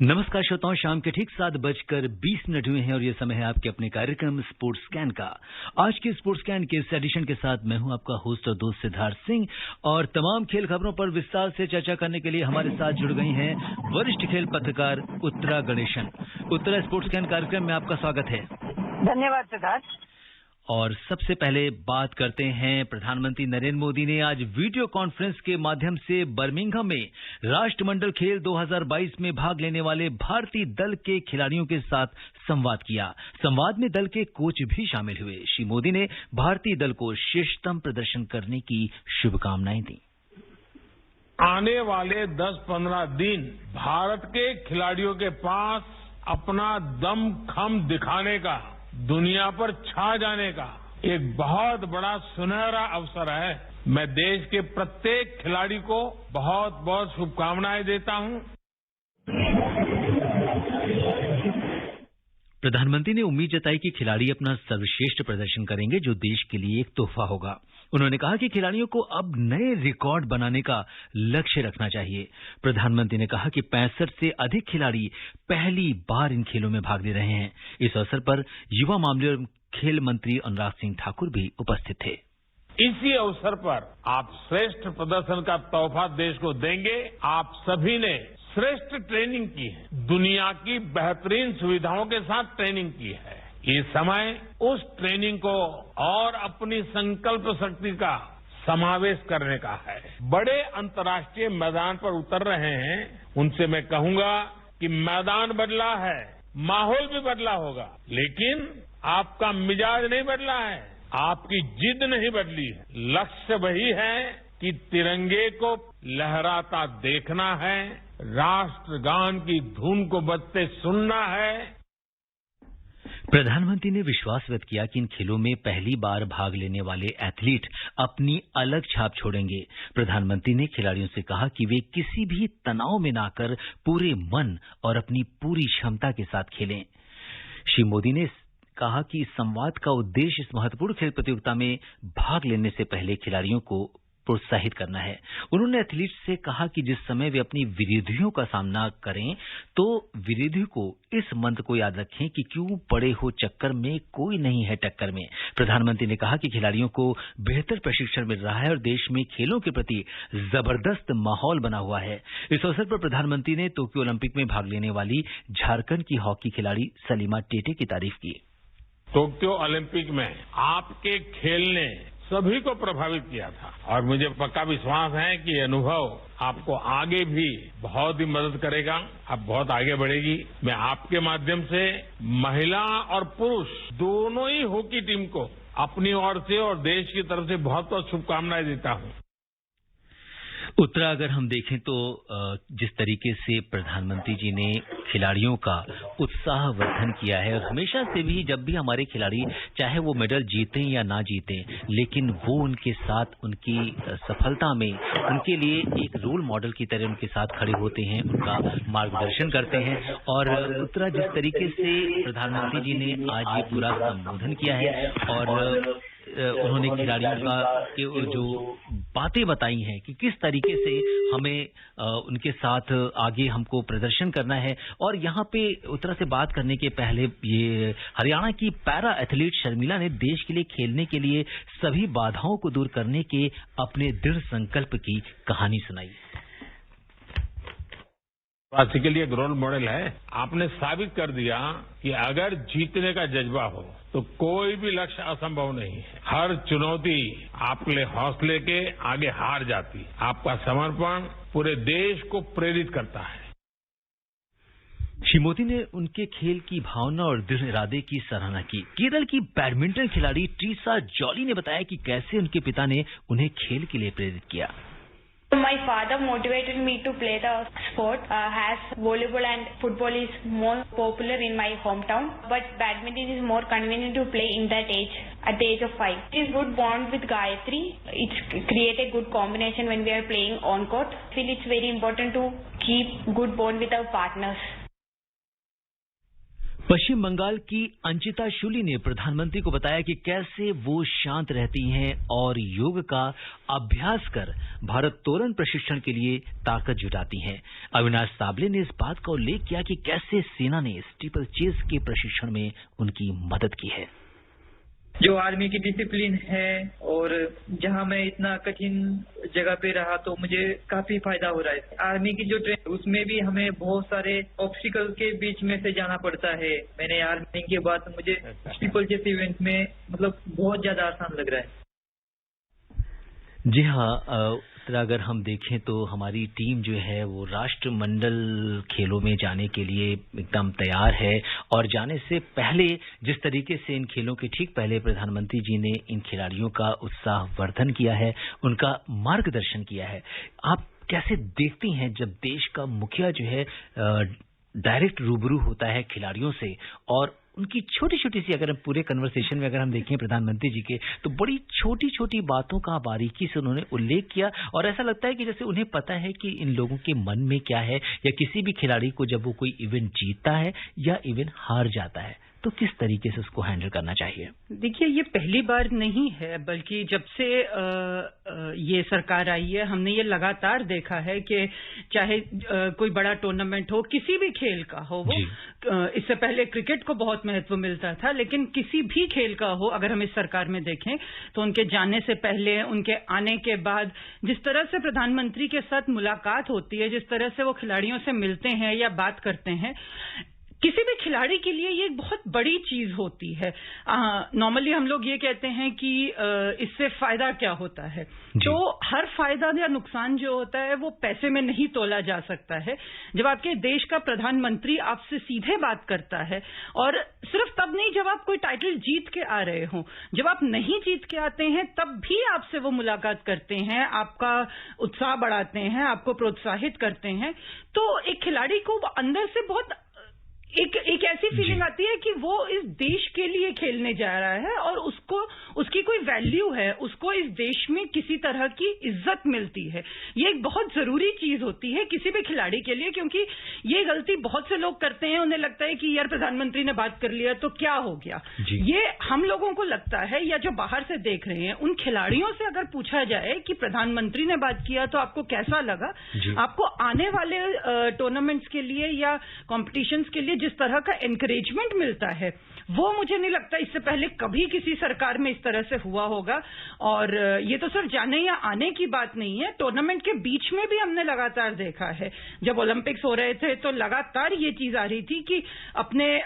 नमस्कार श्रोताओं, शाम के ठीक 7:20 हुए हैं और ये समय है आपके अपने कार्यक्रम स्पोर्ट्स स्कैन का। आज के स्पोर्ट्स स्कैन के इस एडिशन के साथ मैं हूं आपका होस्ट और दोस्त सिद्धार्थ सिंह और तमाम खेल खबरों पर विस्तार से चर्चा करने के लिए हमारे साथ जुड़ गई हैं वरिष्ठ खेल पत्रकार उत्तरा गणेशन। उत्तरा, स्पोर्ट्स स्कैन कार्यक्रम में आपका स्वागत है। धन्यवाद सिद्धार्थ। और सबसे पहले बात करते हैं, प्रधानमंत्री नरेंद्र मोदी ने आज वीडियो कॉन्फ्रेंस के माध्यम से बर्मिंघम में राष्ट्रमंडल खेल 2022 में भाग लेने वाले भारतीय दल के खिलाड़ियों के साथ संवाद किया। संवाद में दल के कोच भी शामिल हुए। श्री मोदी ने भारतीय दल को श्रेष्ठतम प्रदर्शन करने की शुभकामनाएं दी। आने वाले 10-15 दिन भारत के खिलाड़ियों के पास अपना दमखम दिखाने का, दुनिया पर छा जाने का एक बहुत बड़ा सुनहरा अवसर है। मैं देश के प्रत्येक खिलाड़ी को बहुत बहुत शुभकामनाएं देता हूं। प्रधानमंत्री ने उम्मीद जताई कि खिलाड़ी अपना सर्वश्रेष्ठ प्रदर्शन करेंगे, जो देश के लिए एक तोहफा होगा। उन्होंने कहा कि खिलाड़ियों को अब नए रिकॉर्ड बनाने का लक्ष्य रखना चाहिए। प्रधानमंत्री ने कहा कि 65 से अधिक खिलाड़ी पहली बार इन खेलों में भाग ले रहे हैं। इस अवसर पर युवा मामले और खेल मंत्री अनुराग सिंह ठाकुर भी उपस्थित थे। इसी अवसर पर आप श्रेष्ठ प्रदर्शन का तोहफा देश को देंगे। आप सभी ने श्रेष्ठ ट्रेनिंग की है, दुनिया की बेहतरीन सुविधाओं के साथ ट्रेनिंग की है। ये समय उस ट्रेनिंग को और अपनी संकल्प शक्ति का समावेश करने का है। बड़े अंतर्राष्ट्रीय मैदान पर उतर रहे हैं, उनसे मैं कहूंगा कि मैदान बदला है, माहौल भी बदला होगा, लेकिन आपका मिजाज नहीं बदला है, आपकी जिद नहीं बदली है। लक्ष्य वही है कि तिरंगे को लहराता देखना है, राष्ट्रगान की धुन को बजते सुनना है। प्रधानमंत्री ने विश्वास व्यक्त किया कि इन खेलों में पहली बार भाग लेने वाले एथलीट अपनी अलग छाप छोड़ेंगे। प्रधानमंत्री ने खिलाड़ियों से कहा कि वे किसी भी तनाव में ना आकर पूरे मन और अपनी पूरी क्षमता के साथ खेलें। श्री मोदी ने कहा कि इस संवाद का उद्देश्य इस महत्वपूर्ण खेल प्रतियोगिता में भाग लेने से पहले खिलाड़ियों को प्रोत्साहित करना है। उन्होंने एथलीट्स से कहा कि जिस समय वे अपनी विरोधियों का सामना करें तो विरोधी को इस मंत्र को याद रखें कि क्यों पड़े हो चक्कर में, कोई नहीं है टक्कर में। प्रधानमंत्री ने कहा कि खिलाड़ियों को बेहतर प्रशिक्षण मिल रहा है और देश में खेलों के प्रति जबरदस्त माहौल बना हुआ है। इस अवसर पर प्रधानमंत्री ने टोक्यो ओलंपिक में भाग लेने वाली झारखंड की हॉकी खिलाड़ी सलीमा टेटे की तारीफ की। टोक्यो ओलंपिक में आपके खेल ने सभी को प्रभावित किया था और मुझे पक्का विश्वास है कि ये अनुभव आपको आगे भी बहुत ही मदद करेगा। आप बहुत आगे बढ़ेगी। मैं आपके माध्यम से महिला और पुरुष दोनों ही हॉकी टीम को अपनी ओर से और देश की तरफ से बहुत बहुत शुभकामनाएं देता हूं। उत्तरा, अगर हम देखें तो जिस तरीके से प्रधानमंत्री जी ने खिलाड़ियों का उत्साहवर्धन किया है और हमेशा से भी जब भी हमारे खिलाड़ी चाहे वो मेडल जीतें या ना जीतें, लेकिन वो उनके साथ उनकी सफलता में उनके लिए एक रोल मॉडल की तरह उनके साथ खड़े होते हैं, उनका मार्गदर्शन करते हैं। और उत्तरा, जिस तरीके से प्रधानमंत्री जी ने आज ये पूरा संबोधन किया है और उन्होंने खिलाड़ियों का जो बातें बताई हैं कि किस तरीके से हमें उनके साथ आगे हमको प्रदर्शन करना है। और यहाँ पे उत्तरा से बात करने के पहले ये हरियाणा की पैरा एथलीट शर्मिला ने देश के लिए खेलने के लिए सभी बाधाओं को दूर करने के अपने दृढ़ संकल्प की कहानी सुनाई। वासी के लिए एक रोल मॉडल है। आपने साबित कर दिया कि अगर जीतने का जज्बा हो तो कोई भी लक्ष्य असंभव नहीं है। हर चुनौती आपके हौसले के आगे हार जाती। आपका समर्पण पूरे देश को प्रेरित करता है। श्री मोदी ने उनके खेल की भावना और दृढ़ इरादे की सराहना की। केरल की बैडमिंटन खिलाड़ी ट्रीसा जॉली ने बताया कि कैसे उनके पिता ने उन्हें खेल के लिए प्रेरित किया। My father motivated me to play the sport as volleyball and football is more popular in my hometown, but badminton is more convenient to play in that age, at the age of 5. It is good bond with Gayatri. It's create a good combination when we are playing on court. I feel it's very important to keep good bond with our partners. पश्चिम बंगाल की अंचिता शूली ने प्रधानमंत्री को बताया कि कैसे वो शांत रहती हैं और योग का अभ्यास कर भारोत्तोलन प्रशिक्षण के लिए ताकत जुटाती हैं। अविनाश साबले ने इस बात का उल्लेख किया कि कैसे सेना ने स्टीपल चेज के प्रशिक्षण में उनकी मदद की है। जो आर्मी की डिसिप्लिन है और जहां मैं इतना कठिन जगह पे रहा तो मुझे काफी फायदा हो रहा है। आर्मी की जो ट्रेनिंग उसमें भी हमें बहुत सारे ऑब्स्टिकल के बीच में से जाना पड़ता है। मैंने आर्मी के बाद मुझे स्टीपल चेस इवेंट में बहुत ज्यादा आसान लग रहा है। जी हाँ, अगर हम देखें तो हमारी टीम जो है वो राष्ट्रमंडल खेलों में जाने के लिए एकदम तैयार है और जाने से पहले जिस तरीके से इन खेलों के ठीक पहले प्रधानमंत्री जी ने इन खिलाड़ियों का उत्साहवर्धन किया है, उनका मार्गदर्शन किया है। आप कैसे देखती हैं जब देश का मुखिया जो है डायरेक्ट रूबरू होता है खिलाड़ियों से और उनकी छोटी छोटी सी, अगर हम पूरे कन्वर्सेशन में अगर हम देखें प्रधानमंत्री जी के, तो बड़ी छोटी छोटी बातों का बारीकी से उन्होंने उल्लेख किया और ऐसा लगता है कि जैसे उन्हें पता है कि इन लोगों के मन में क्या है, या किसी भी खिलाड़ी को जब वो कोई इवेंट जीतता है या इवेंट हार जाता है तो किस तरीके से उसको हैंडल करना चाहिए। देखिए, ये पहली बार नहीं है, बल्कि जब से ये सरकार आई है हमने ये लगातार देखा है कि चाहे कोई बड़ा टूर्नामेंट हो, किसी भी खेल का हो, वो इससे पहले क्रिकेट को बहुत महत्व मिलता था, लेकिन किसी भी खेल का हो, अगर हम इस सरकार में देखें तो उनके जाने से पहले, उनके आने के बाद जिस तरह से प्रधानमंत्री के साथ मुलाकात होती है, जिस तरह से वो खिलाड़ियों से मिलते हैं या बात करते हैं, किसी भी खिलाड़ी के लिए ये एक बहुत बड़ी चीज होती है। नॉर्मली हम लोग ये कहते हैं कि इससे फायदा क्या होता है, तो हर फायदा या नुकसान जो होता है वो पैसे में नहीं तोला जा सकता है। जब आपके देश का प्रधानमंत्री आपसे सीधे बात करता है, और सिर्फ तब नहीं जब आप कोई टाइटल जीत के आ रहे हो, जब आप नहीं जीत के आते हैं तब भी आपसे वो मुलाकात करते हैं, आपका उत्साह बढ़ाते हैं, आपको प्रोत्साहित करते हैं, तो एक खिलाड़ी को अंदर से बहुत एक ऐसी फीलिंग आती है कि वो इस देश के लिए खेलने जा रहा है और उसकी कोई वैल्यू है, उसको इस देश में किसी तरह की इज्जत मिलती है। ये एक बहुत जरूरी चीज होती है किसी भी खिलाड़ी के लिए, क्योंकि ये गलती बहुत से लोग करते हैं। उन्हें लगता है कि यार प्रधानमंत्री ने बात कर लिया तो क्या हो गया। ये हम लोगों को लगता है, या जो बाहर से देख रहे हैं, उन खिलाड़ियों से अगर पूछा जाए कि प्रधानमंत्री ने बात किया तो आपको कैसा लगा, आपको आने वाले टूर्नामेंट्स के लिए या कॉम्पिटिशन्स के लिए जिस तरह का एनकरेजमेंट मिलता है, वो मुझे नहीं लगता इससे पहले कभी किसी सरकार में इस तरह से हुआ होगा। और ये तो सिर्फ जाने या आने की बात नहीं है, टूर्नामेंट के बीच में भी हमने लगातार देखा है। जब ओलंपिक्स हो रहे थे तो लगातार ये चीज आ रही थी कि अपने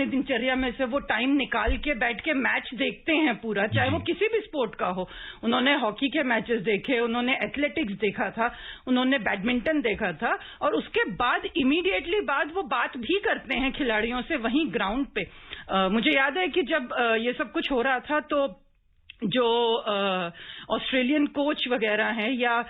दिनचर्या में से वो टाइम निकाल के बैठ के मैच देखते हैं पूरा, चाहे वो किसी भी स्पोर्ट का हो। उन्होंने हॉकी के मैचेस देखे, उन्होंने एथलेटिक्स देखा था, उन्होंने बैडमिंटन देखा था, और उसके बाद इमीडिएटली बाद वो बात भी करते हैं खिलाड़ियों से वहीं ग्राउंड पे। मुझे याद है कि जब ये सब कुछ हो रहा था तो जो ऑस्ट्रेलियन कोच वगैरह हैं, या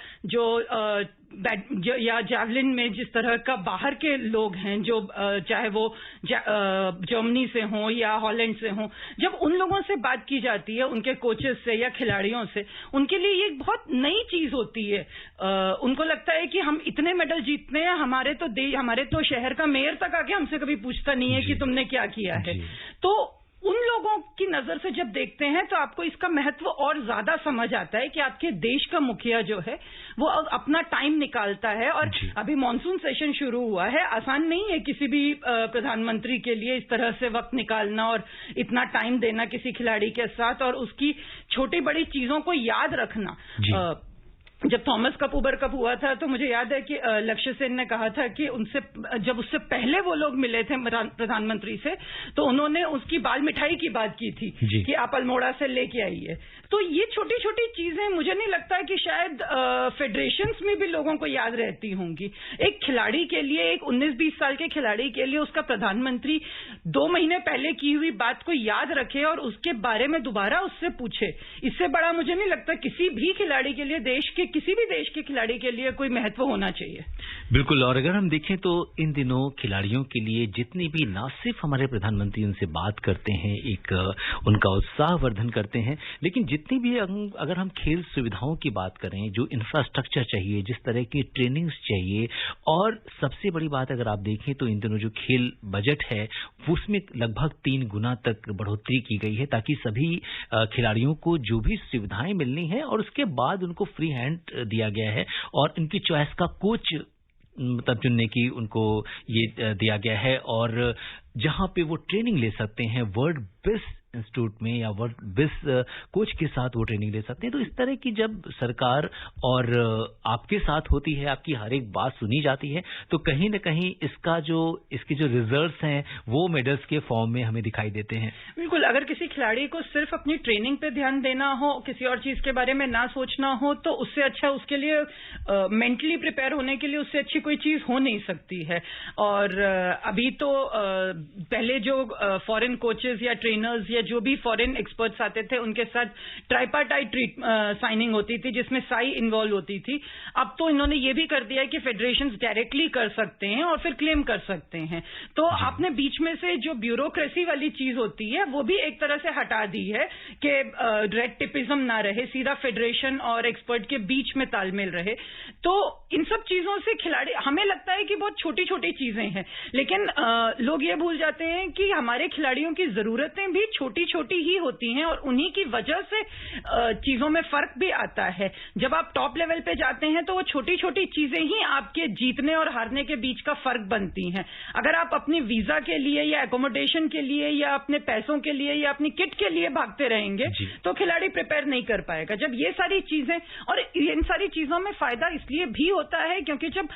या जैवलिन में जिस तरह का बाहर के लोग हैं, जो चाहे वो जर्मनी से हों या हॉलैंड से हों, जब उन लोगों से बात की जाती है, उनके कोचेस से या खिलाड़ियों से, उनके लिए ये एक बहुत नई चीज होती है। उनको लगता है कि हम इतने मेडल जीतते हैं, हमारे तो शहर का मेयर तक आके हमसे कभी पूछता नहीं है कि तुमने क्या किया है। तो उन लोगों की नजर से जब देखते हैं तो आपको इसका महत्व और ज्यादा समझ आता है कि आपके देश का मुखिया जो है वो अपना टाइम निकालता है। और अभी मॉनसून सेशन शुरू हुआ है, आसान नहीं है किसी भी प्रधानमंत्री के लिए इस तरह से वक्त निकालना और इतना टाइम देना किसी खिलाड़ी के साथ, और उसकी छोटी बड़ी चीजों को याद रखना। जब थॉमस कप उबर कप हुआ था तो मुझे याद है कि लक्ष्य सेन ने कहा था कि जब उससे पहले वो लोग मिले थे प्रधानमंत्री से, तो उन्होंने उसकी बाल मिठाई की बात की थी कि आप अल्मोड़ा से लेके आइए। तो ये छोटी छोटी चीजें मुझे नहीं लगता कि शायद फेडरेशंस में भी लोगों को याद रहती होंगी। एक खिलाड़ी के लिए, एक 19-20 साल के खिलाड़ी के लिए उसका प्रधानमंत्री 2 महीने पहले की हुई बात को याद रखे और उसके बारे में दोबारा उससे पूछे, इससे बड़ा मुझे नहीं लगता किसी भी खिलाड़ी के लिए, देश के किसी भी देश के खिलाड़ी के लिए कोई महत्व होना चाहिए। बिल्कुल। और अगर हम देखें तो इन दिनों खिलाड़ियों के लिए जितनी भी, ना सिर्फ हमारे प्रधानमंत्री उनसे बात करते हैं, एक उनका उत्साह वर्धन करते हैं, लेकिन जितनी भी अगर हम खेल सुविधाओं की बात करें, जो इंफ्रास्ट्रक्चर चाहिए, जिस तरह की ट्रेनिंग्स चाहिए, और सबसे बड़ी बात अगर आप देखें तो इन दिनों जो खेल बजट है उसमें लगभग 3 गुना तक बढ़ोतरी की गई है, ताकि सभी खिलाड़ियों को जो भी सुविधाएं मिलनी है और उसके बाद उनको फ्री हैंड दिया गया है और उनकी चॉइस का कोच मतलब चुनने की उनको ये दिया गया है, और जहां पे वो ट्रेनिंग ले सकते हैं वर्ल्ड बेस्ट इंस्टीट्यूट में या वर्ल्ड बेस्ट कोच के साथ वो ट्रेनिंग ले सकते हैं। तो इस तरह की जब सरकार और आपके साथ होती है, आपकी हर एक बात सुनी जाती है, तो कहीं न कहीं इसके जो रिजल्ट्स हैं वो मेडल्स के फॉर्म में हमें दिखाई देते हैं। बिल्कुल। अगर किसी खिलाड़ी को सिर्फ अपनी ट्रेनिंग पे ध्यान देना हो, किसी और चीज के बारे में ना सोचना हो, तो उससे अच्छा उसके लिए मेंटली प्रिपेयर होने के लिए उससे अच्छी कोई चीज हो नहीं सकती है। और अभी तो पहले जो फॉरेन कोचेस या ट्रेनर्स या जो भी फॉरेन एक्सपर्ट्स आते थे उनके साथ ट्राइपार्टाइट साइनिंग होती थी, जिसमें साई इन्वॉल्व होती थी। अब तो इन्होंने ये भी कर दिया है कि फेडरेशंस डायरेक्टली कर सकते हैं और फिर क्लेम कर सकते हैं। तो आपने बीच में से जो ब्यूरोक्रेसी वाली चीज होती है वो भी एक तरह से हटा दी है कि रेड टिपिज्म ना रहे, सीधा फेडरेशन और एक्सपर्ट के बीच में तालमेल रहे। तो इन सब चीजों से खिलाड़ी, हमें लगता है कि बहुत छोटी छोटी चीजें हैं, लेकिन लोग ये भूल जाते हैं कि हमारे खिलाड़ियों की जरूरतें भी छोटी छोटी ही होती हैं और उन्हीं की वजह से चीजों में फर्क भी आता है। जब आप टॉप लेवल पे जाते हैं तो वो छोटी छोटी चीजें ही आपके जीतने और हारने के बीच का फर्क बनती हैं। अगर आप अपनी वीजा के लिए या एकोमोडेशन के लिए या अपने पैसों के लिए या अपनी किट के लिए भागते रहेंगे तो खिलाड़ी प्रिपेयर नहीं कर पाएगा। जब ये सारी चीजें, और इन सारी चीजों में फायदा इसलिए भी होता है क्योंकि जब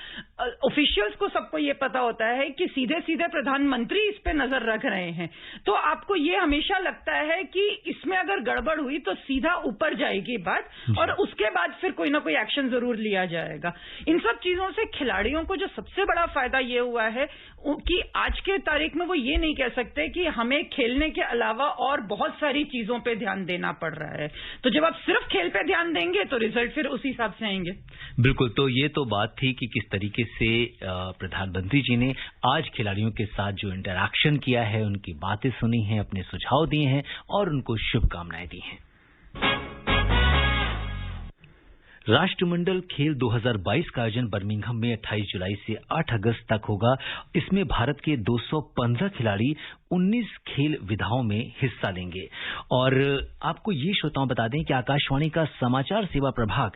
ऑफिशियल्स को सबको ये पता होता है कि सीधे सीधे प्रधानमंत्री इस पे नजर रख रहे हैं, तो आपको ये हमेशा लगता है कि इसमें अगर गड़बड़ हुई तो सीधा ऊपर जाएगी बात और उसके बाद फिर कोई ना कोई एक्शन जरूर लिया जाएगा। इन सब चीजों से खिलाड़ियों को जो सबसे बड़ा फायदा ये हुआ है कि आज के तारीख में वो ये नहीं कह सकते कि हमें खेलने के अलावा और बहुत सारी चीजों पे ध्यान देना पड़ रहा है। तो जब आप सिर्फ खेल पे ध्यान देंगे तो रिजल्ट फिर उस हिसाब से आएंगे। बिल्कुल। तो ये तो बात थी कि किस तरीके से प्रधानमंत्री जी ने आज खिलाड़ियों के साथ जो इंटरैक्शन किया है, उनकी बातें सुनी हैं, अपने सुझाव दिए हैं और उनको शुभकामनाएं दी हैं। राष्ट्रमंडल खेल 2022 का आयोजन बर्मिंघम में 28 जुलाई से 8 अगस्त तक होगा। इसमें भारत के 215 खिलाड़ी 19 खेल विधाओं में हिस्सा लेंगे। और आपको ये श्रोताओं बता दें कि आकाशवाणी का समाचार सेवा प्रभाग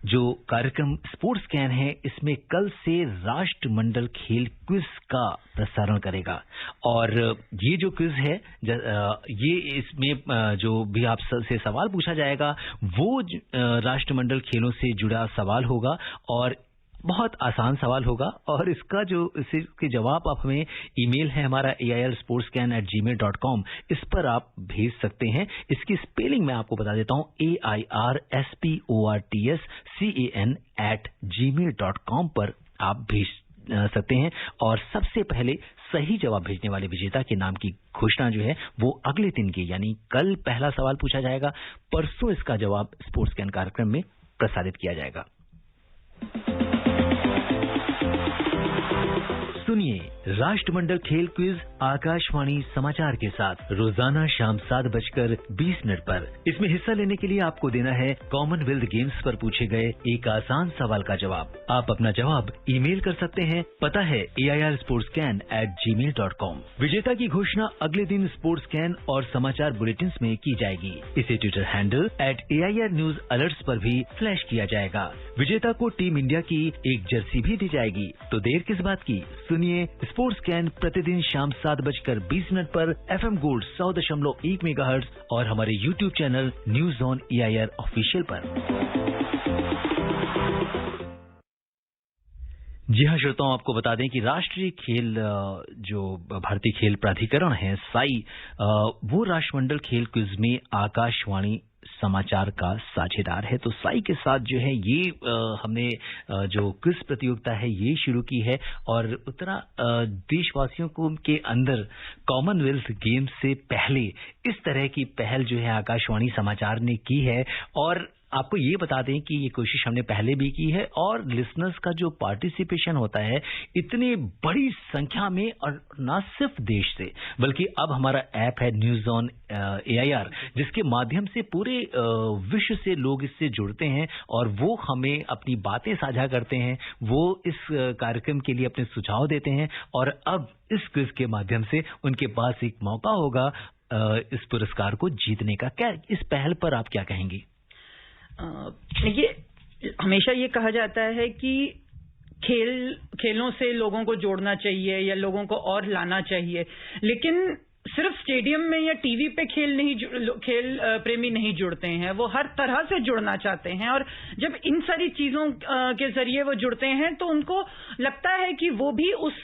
जो कार्यक्रम स्पोर्ट्स कैन है, इसमें कल से राष्ट्रमंडल खेल क्विज का प्रसारण करेगा। और ये जो क्विज है, ये इसमें जो भी आपसे सवाल पूछा जाएगा वो राष्ट्रमंडल खेलों से जुड़ा सवाल होगा और बहुत आसान सवाल होगा। और इसके जवाब आप हमें ईमेल है हमारा airsportscan@gmail.com, इस पर आप भेज सकते हैं। इसकी स्पेलिंग मैं आपको बता देता हूं, airsportscan@gmail.com पर आप भेज सकते हैं। और सबसे पहले सही जवाब भेजने वाले विजेता के नाम की घोषणा जो है वो अगले दिन की, यानी कल पहला सवाल पूछा जाएगा, परसों इसका जवाब स्पोर्ट्स कैन कार्यक्रम में प्रसारित किया जाएगा। सुनिए राष्ट्रमंडल खेल क्विज आकाशवाणी समाचार के साथ रोजाना शाम 7:20 पर। इसमें हिस्सा लेने के लिए आपको देना है कॉमनवेल्थ गेम्स पर पूछे गए एक आसान सवाल का जवाब। आप अपना जवाब ईमेल कर सकते हैं, पता है airsportscan@gmail.com। विजेता की घोषणा अगले दिन स्पोर्ट्स कैन और समाचार बुलेटिन में की जाएगी। इसे Twitter handle @AIR News Alerts पर भी फ्लैश किया जाएगा। विजेता को टीम इंडिया की एक जर्सी भी दी जाएगी। तो देर किस बात की, सुनिए स्पोर्ट्स कैन प्रतिदिन शाम 7:20 पर FM गोल्ड 100.1 मेगाहर्ट्ज और हमारे YouTube channel news on AIR official पर। जी हाँ श्रोताओं, आपको बता दें कि राष्ट्रीय खेल जो भारतीय खेल प्राधिकरण है साई, वो राष्ट्रमंडल खेल क्विज में आकाशवाणी समाचार का साझेदार है। तो साई के साथ जो है ये हमने जो क्विज प्रतियोगिता है ये शुरू की है और उतना देशवासियों को के अंदर कॉमनवेल्थ गेम्स से पहले इस तरह की पहल जो है आकाशवाणी समाचार ने की है। और आपको ये बता दें कि ये कोशिश हमने पहले भी की है और लिसनर्स का जो पार्टिसिपेशन होता है इतनी बड़ी संख्या में, और न सिर्फ देश से बल्कि अब हमारा ऐप है न्यूज ऑन AIR, जिसके माध्यम से पूरे विश्व से लोग इससे जुड़ते हैं और वो हमें अपनी बातें साझा करते हैं, वो इस कार्यक्रम के लिए अपने सुझाव देते हैं और अब इस क्विज के माध्यम से उनके पास एक मौका होगा इस पुरस्कार को जीतने का। क्या इस पहल पर आप क्या कहेंगी? ये हमेशा ये कहा जाता है कि खेलों से लोगों को जोड़ना चाहिए या लोगों को और लाना चाहिए, लेकिन सिर्फ स्टेडियम में या टीवी पे खेल प्रेमी नहीं जुड़ते हैं, वो हर तरह से जुड़ना चाहते हैं। और जब इन सारी चीजों के जरिए वो जुड़ते हैं तो उनको लगता है कि वो भी उस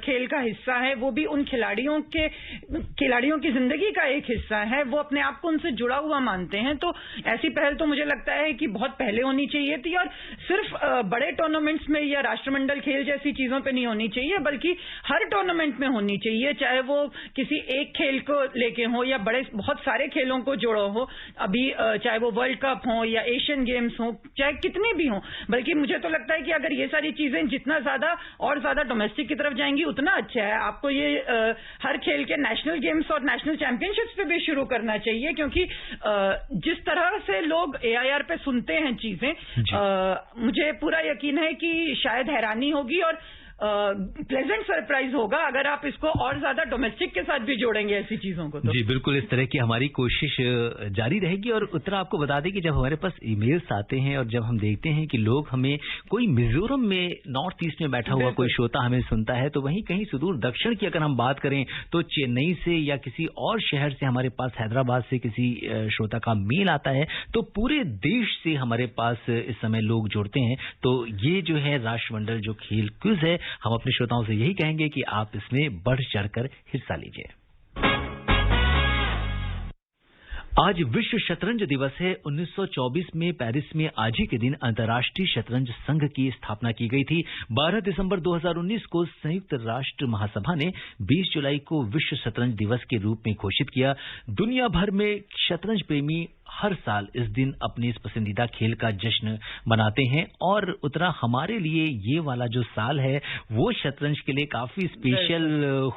खेल का हिस्सा है, वो भी उन खिलाड़ियों की जिंदगी का एक हिस्सा है, वो अपने आप को उनसे जुड़ा हुआ मानते हैं। तो ऐसी पहल तो मुझे लगता है कि बहुत पहले होनी चाहिए थी और सिर्फ बड़े टूर्नामेंट्स में या राष्ट्रमंडल खेल जैसी चीजों पे नहीं होनी चाहिए, बल्कि हर टूर्नामेंट में होनी चाहिए, चाहे वो किसी एक खेल को लेके हो या बहुत सारे खेलों को जोड़ो हो। अभी चाहे वो वर्ल्ड कप हो या एशियन गेम्स हो, चाहे कितने भी हो, बल्कि मुझे तो लगता है कि अगर ये सारी चीजें जितना ज्यादा डोमेस्टिक की तरफ जाएंगी उतना अच्छा है। आपको ये हर खेल के नेशनल गेम्स और नेशनल चैंपियनशिप्स पे भी शुरू करना चाहिए, क्योंकि जिस तरह से लोग AIR पे सुनते हैं चीजें, मुझे पूरा यकीन है कि शायद हैरानी होगी और प्लेजेंट सरप्राइज होगा अगर आप इसको और ज्यादा डोमेस्टिक के साथ भी जोड़ेंगे ऐसी चीजों को। तो जी बिल्कुल, इस तरह की हमारी कोशिश जारी रहेगी। और उत्तरा, आपको बता दें कि जब हमारे पास ईमेल्स आते हैं और जब हम देखते हैं कि लोग हमें, कोई मिजोरम में नॉर्थ ईस्ट में बैठा हुआ कोई श्रोता हमें सुनता है, तो वहीं कहीं सुदूर दक्षिण की अगर हम बात करें तो चेन्नई से या किसी और शहर से हमारे पास, हैदराबाद से किसी श्रोता का मेल आता है, तो पूरे देश से हमारे पास इस समय लोग जुड़ते हैं। तो ये जो है राष्ट्रमंडल जो खेल क्विज है, हम अपने श्रोताओं से यही कहेंगे कि आप इसमें बढ़ चढ़कर हिस्सा लीजिए। आज विश्व शतरंज दिवस है। 1924 में पेरिस में आज ही के दिन अंतर्राष्ट्रीय शतरंज संघ की स्थापना की गई थी। 12 दिसंबर 2019 को संयुक्त राष्ट्र महासभा ने 20 जुलाई को विश्व शतरंज दिवस के रूप में घोषित किया। दुनिया भर में शतरंज प्रेमी हर साल इस दिन अपने इस पसंदीदा खेल का जश्न मनाते हैं। और उतना हमारे लिए ये वाला जो साल है वो शतरंज के लिए काफी स्पेशल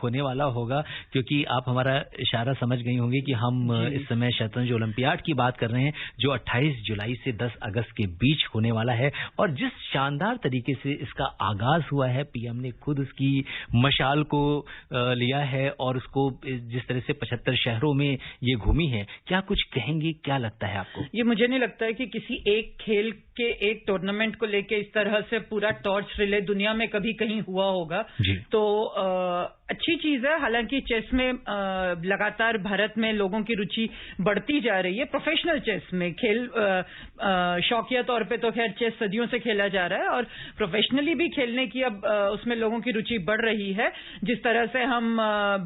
होने वाला होगा, क्योंकि आप हमारा इशारा समझ गई होंगी कि हम इस समय शतरंज ओलंपियाड की बात कर रहे हैं, जो 28 जुलाई से 10 अगस्त के बीच होने वाला है। और जिस शानदार तरीके से इसका आगाज हुआ है, पीएम ने खुद उसकी मशाल को लिया है और उसको जिस तरह से 75 शहरों में ये घूमी है, क्या कुछ कहेंगे, क्या लगता है आपको? ये मुझे नहीं लगता है कि किसी एक खेल के एक टूर्नामेंट को लेके इस तरह से पूरा टॉर्च रिले दुनिया में कभी कहीं हुआ होगा। तो अच्छी चीज है। हालांकि चेस में लगातार भारत में लोगों की रुचि बढ़ती जा रही है। प्रोफेशनल चेस में खेल शौकिया तौर पे तो खैर चेस सदियों से खेला जा रहा है और प्रोफेशनली भी खेलने की अब उसमें लोगों की रुचि बढ़ रही है। जिस तरह से हम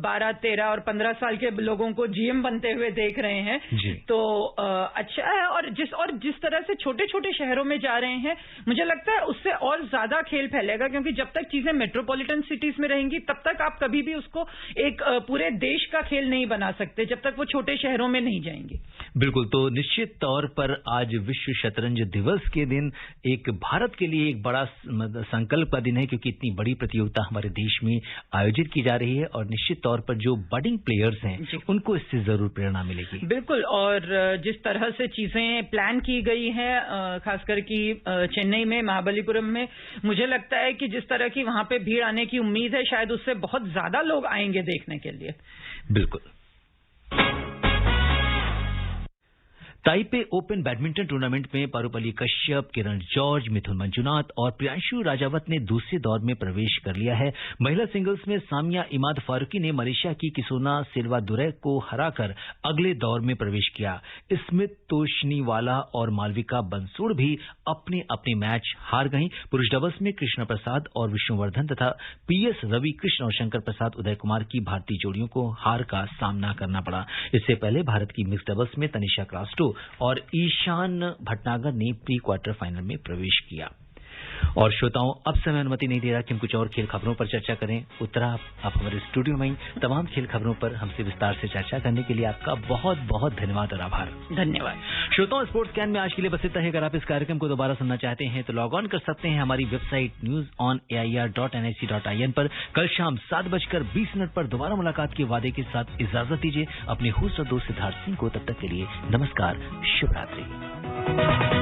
12, 13 और 15 साल के लोगों को GM बनते हुए देख रहे हैं, तो अच्छा है। और जिस तरह से छोटे छोटे शहरों में जा रहे हैं, मुझे लगता है उससे और ज्यादा खेल फैलेगा, क्योंकि जब तक चीजें मेट्रोपॉलिटन सिटीज में रहेंगी तब तक आप कभी भी उसको एक पूरे देश का खेल नहीं बना सकते, जब तक वो छोटे शहरों में नहीं जाएंगे। बिल्कुल। तो निश्चित तौर पर आज विश्व शतरंज दिवस के दिन एक भारत के लिए एक बड़ा संकल्प का दिन है, क्योंकि इतनी बड़ी प्रतियोगिता हमारे देश में आयोजित की जा रही है और निश्चित तौर पर जो बडिंग प्लेयर्स हैं उनको इससे जरूर प्रेरणा मिलेगी। बिल्कुल। और जिस तरह से चीजें प्लान की गई हैं, खासकर कि चेन्नई में, महाबलीपुरम में, मुझे लगता है कि जिस तरह की वहां पे भीड़ आने की उम्मीद है, शायद उससे बहुत ज्यादा लोग आएंगे देखने के लिए। बिल्कुल। ताइपे ओपन बैडमिंटन टूर्नामेंट में पारुपल्ली कश्यप, किरण जॉर्ज, मिथुन मंजुनाथ और प्रियांशु राजावत ने दूसरे दौर में प्रवेश कर लिया है। महिला सिंगल्स में सामिया इमाद फारूकी ने मलेशिया की किसोना सिल्वा दुरै को हराकर अगले दौर में प्रवेश किया। स्मिथ तोशनीवाला और मालविका बंसूड़ भी अपने अपने मैच हार गईं। पुरुष डबल्स में कृष्ण प्रसाद और विष्णुवर्धन तथा PS रवि कृष्ण और शंकर प्रसाद उदय कुमार की भारतीय जोड़ियों को हार का सामना करना पड़ा। इससे पहले भारत की मिक्स डबल्स में तनिषा क्रास्टो और ईशान भटनागर ने प्री क्वार्टर फाइनल में प्रवेश किया। और श्रोताओं, अब समय अनुमति नहीं दे रहा कि हम कुछ और खेल खबरों पर चर्चा करें। उत्तरा, आप हमारे स्टूडियो में तमाम खेल खबरों पर हमसे विस्तार से चर्चा करने के लिए आपका बहुत बहुत धन्यवाद और आभार। धन्यवाद। श्रोताओं, स्पोर्ट्स कैन में आज के लिए बस इतना है। अगर आप इस कार्यक्रम को दोबारा सुनना चाहते हैं तो लॉग ऑन कर सकते हैं हमारी वेबसाइट newsonair.nhc.in पर। कल शाम 7:20 पर दोबारा मुलाकात के वादे के साथ इजाजत दीजिए अपने होस्ट और दोस्त सिद्धार्थ सिंह को। तब तक के लिए नमस्कार, शुभ रात्रि।